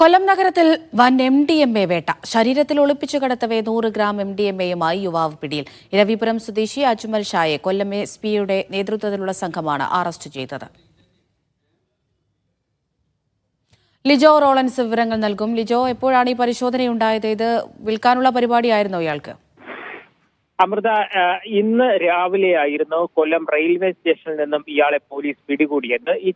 കൊല്ലം നഗരത്തിൽ വൻ MDMA വേട്ട. ശരീരത്തിൽ ഒളിപ്പിച്ചു കടത്തവേ 100 ഗ്രാം MDMAയുമായി യുവാവ് പിടിയിൽ. ഇരവിപുരം സ്വദേശി അജ്മൽ ഷായെ കൊല്ലം SP-യുടെ നേതൃത്വത്തിലുള്ള സംഘമാണ് അറസ്റ്റ് ചെയ്തത്. ലിജോ റോളൻസ് വിവരങ്ങൾ നൽകും. ലിജോ, എപ്പോഴാണ് ഈ പരിശോധനയുണ്ടായത്? ഇത് വിൽക്കാനുള്ള പരിപാടിയായിരുന്നോ ഇയാൾക്ക്? അമൃത, ഇന്ന് രാവിലെയായിരുന്നു കൊല്ലം റെയിൽവേ സ്റ്റേഷനിൽ നിന്നും ഇയാളെ പോലീസ് പിടികൂടിയത്. ഈ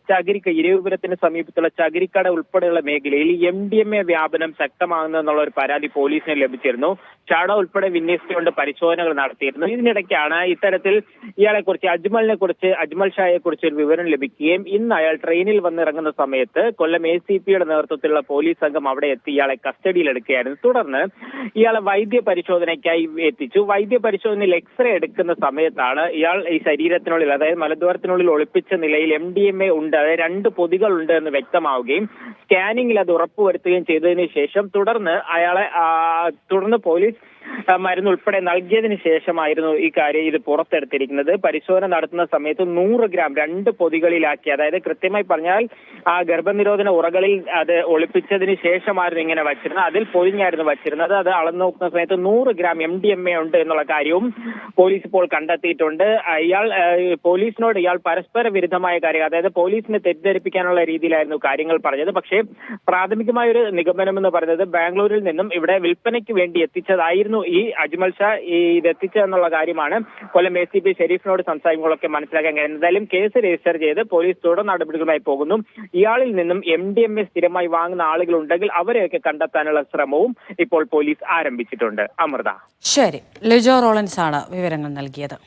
ഇരവിപുരത്തിന് സമീപത്തുള്ള ചകിരിക്കട ഉൾപ്പെടെയുള്ള മേഖലയിൽ MDMA വ്യാപനം ശക്തമാകുന്നെന്നുള്ള ഒരു പരാതി പോലീസിന് ലഭിച്ചിരുന്നു. ഷാഡോ ഉൾപ്പെടെ വിന്യസിച്ചുകൊണ്ട് പരിശോധനകൾ നടത്തിയിരുന്നു. ഇതിനിടയ്ക്കാണ് ഇത്തരത്തിൽ അജ്മൽ ഷായെ കുറിച്ച് ഒരു വിവരം ലഭിക്കുകയും ഇന്ന് അയാൾ ട്രെയിനിൽ വന്നിറങ്ങുന്ന സമയത്ത് കൊല്ലം ACP-യുടെ നേതൃത്വത്തിലുള്ള പോലീസ് സംഘം അവിടെ എത്തി ഇയാളെ കസ്റ്റഡിയിലെടുക്കുകയായിരുന്നു. തുടർന്ന് ഇയാളെ വൈദ്യ പരിശോധനയ്ക്കായി എത്തിച്ചു. പരിശോധനയിൽ എക്സ്റേ എടുക്കുന്ന സമയത്താണ് ഇയാൾ ഈ ശരീരത്തിനുള്ളിൽ, അതായത് മലദ്വാരത്തിനുള്ളിൽ ഒളിപ്പിച്ച നിലയിൽ MDMA ഉണ്ട്, അതായത് 2 പൊതികൾ ഉണ്ട് എന്ന് വ്യക്തമാവുകയും സ്കാനിങ്ങിൽ അത് ഉറപ്പുവരുത്തുകയും ചെയ്തതിനു ശേഷം തുടർന്ന് പോലീസ് മരുന്ന് ഉൾപ്പെടെ നൽകിയതിനു ശേഷമായിരുന്നു ഇത് പുറത്തെടുത്തിരിക്കുന്നത്. പരിശോധന നടത്തുന്ന സമയത്ത് 100 ഗ്രാം 2 പൊതികളിലാക്കി, അതായത് കൃത്യമായി പറഞ്ഞാൽ ആ ഗർഭനിരോധന ഉറകളിൽ അത് ഒളിപ്പിച്ചതിന് ശേഷമായിരുന്നു ഇങ്ങനെ വച്ചിരുന്നത്. അതിൽ പൊതിഞ്ഞായിരുന്നു വച്ചിരുന്നത്. അത് അളന്നു നോക്കുന്ന സമയത്ത് 100 ഗ്രാം MDMA ഉണ്ട് എന്നുള്ള കാര്യവും പോലീസ് ഇപ്പോൾ കണ്ടെത്തിയിട്ടുണ്ട്. പോലീസിനോട് ഇയാൾ പരസ്പര വിരുദ്ധമായ കാര്യം, അതായത് പോലീസിനെ തെറ്റിദ്ധരിപ്പിക്കാനുള്ള രീതിയിലായിരുന്നു കാര്യങ്ങൾ പറഞ്ഞത്. പക്ഷേ പ്രാഥമികമായ ഒരു നിഗമനം എന്ന് പറയുന്നത് ബാംഗ്ലൂരിൽ നിന്നും ഇവിടെ വിൽപ്പനയ്ക്ക് വേണ്ടി എത്തിച്ചതായിരുന്നു ഈ അജ്മൽ ഷാ ഇതെത്തിച്ചതെന്നുള്ള കാര്യമാണ് കൊല്ലം ACP ഷെരീഫിനോട് സംസാരിക്കുമ്പോഴൊക്കെ മനസ്സിലാക്കാൻ കഴിയുന്നത്. എന്തായാലും കേസ് രജിസ്റ്റർ ചെയ്ത് പോലീസ് തുടർ നടപടികളുമായി പോകുന്നു. ഇയാളിൽ നിന്നും MDMA സ്ഥിരമായി വാങ്ങുന്ന ആളുകളുണ്ടെങ്കിൽ അവരെയൊക്കെ കണ്ടെത്താനുള്ള ശ്രമവും ഇപ്പോൾ പോലീസ് ആരംഭിച്ചിട്ടുണ്ട്. അമൃത. ശരി, ലിജോ റോളൻസ് ആണ് വിവരങ്ങൾ നൽകിയത്.